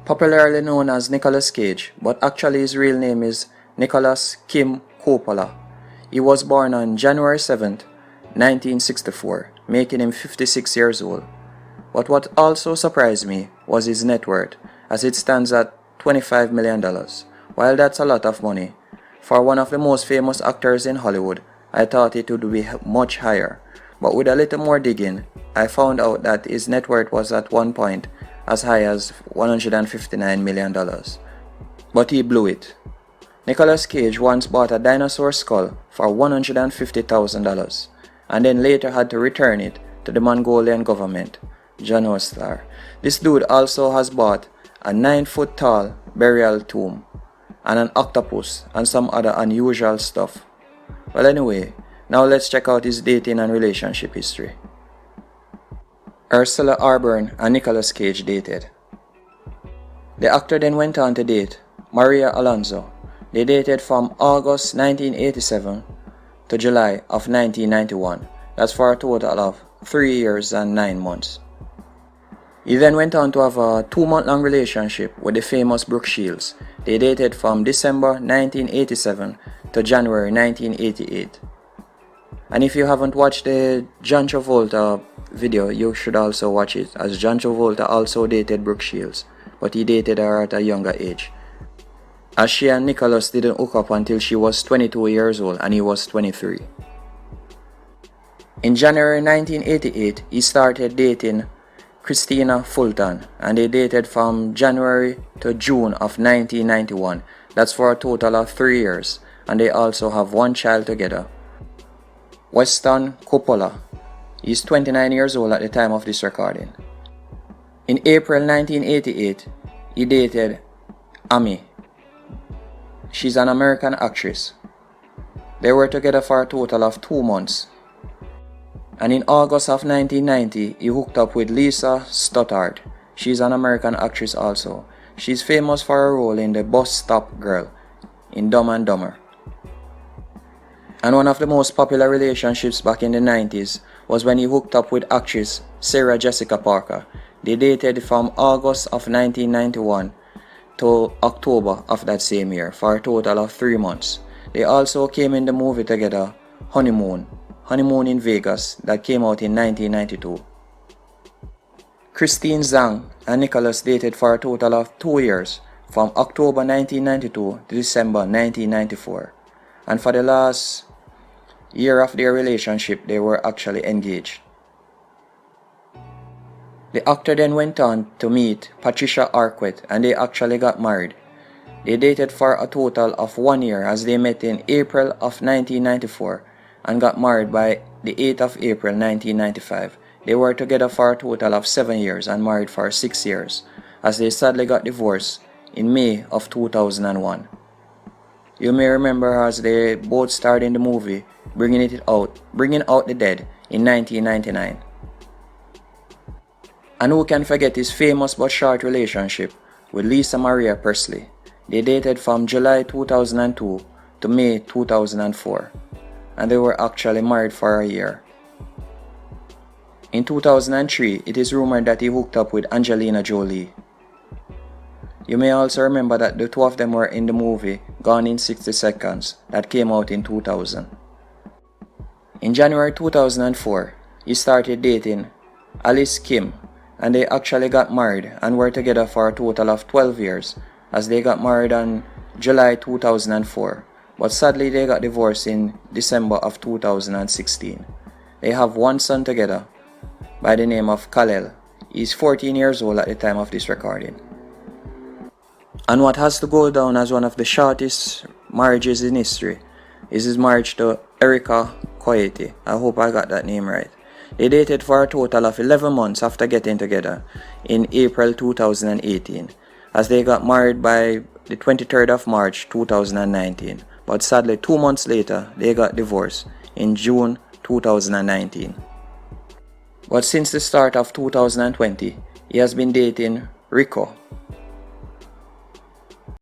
Popularly known as Nicolas Cage, but actually his real name is Nicolas Kim Coppola. He was born on January 7th, 1964, making him 56 years old. But what also surprised me was his net worth, as it stands at $25 million. While that's a lot of money, for one of the most famous actors in Hollywood, I thought it would be much higher. But with a little more digging, I found out that his net worth was at one point as high as $159 million. But he blew it. Nicolas Cage once bought a dinosaur skull for $150,000 and then later had to return it to the Mongolian government. Stothard. This dude also has bought a 9-foot tall burial tomb and an octopus and some other unusual stuff. Well, anyway, now let's check out his dating and relationship history. Ursula Auburn and Nicolas Cage dated. The actor then went on to date Maria Alonso. They dated from August 1987 to July of 1991. That's for a total of 3 years and 9 months. He then went on to have a 2-month-long relationship with the famous Brooke Shields. They dated from December 1987 to January 1988. And if you haven't watched the John Travolta video, you should also watch it, as John Travolta also dated Brooke Shields, but he dated her at a younger age, as she and Nicolas didn't hook up until she was 22 years old and he was 23. In January 1988, he started dating Christina Fulton, and they dated from January to June of 1991. That's for a total of 3 years, and they also have 1 child together. Weston Coppola. He's 29 years old at the time of this recording. In April 1988, he dated Amy. She's an American actress. They were together for a total of 2 months. And in August of 1990, he hooked up with Lisa Stothard. She's an American actress also. She's famous for her role in The Bus Stop Girl in Dumb and Dumber. And one of the most popular relationships back in the 90s was when he hooked up with actress Sarah Jessica Parker. They dated from August of 1991 to October of that same year for a total of 3 months. They also came in the movie together, Honeymoon in Vegas, that came out in 1992. Christine Zang and Nicolas dated for a total of 2 years, from October 1992 to December 1994. And for the last year of their relationship, they were actually engaged. The actor then went on to meet Patricia Arquette, and they actually got married. They dated for a total of 1 year, as they met in April of 1994 and got married by the 8th of April 1995. They were together for a total of 7 years and married for 6 years, as they sadly got divorced in May of 2001. You may remember as they both starred in the movie Bringing Out the Dead in 1999. And who can forget his famous but short relationship with Lisa Maria Presley. They dated from July 2002 to May 2004, and they were actually married for a year. In 2003, it is rumored that he hooked up with Angelina Jolie. You may also remember that the two of them were in the movie Gone in 60 Seconds that came out in 2000. In January 2004, he started dating Alice Kim, and they actually got married and were together for a total of 12 years, as they got married on July 2004, but sadly they got divorced in December of 2016. They have 1 son together by the name of Khalil. He's 14 years old at the time of this recording. And what has to go down as one of the shortest marriages in history is his marriage to Erika Koike. I hope I got that name right. They dated for a total of 11 months after getting together in April 2018, as they got married by the 23rd of March 2019. But sadly, 2 months later, they got divorced in June 2019. But since the start of 2020, he has been dating Riko.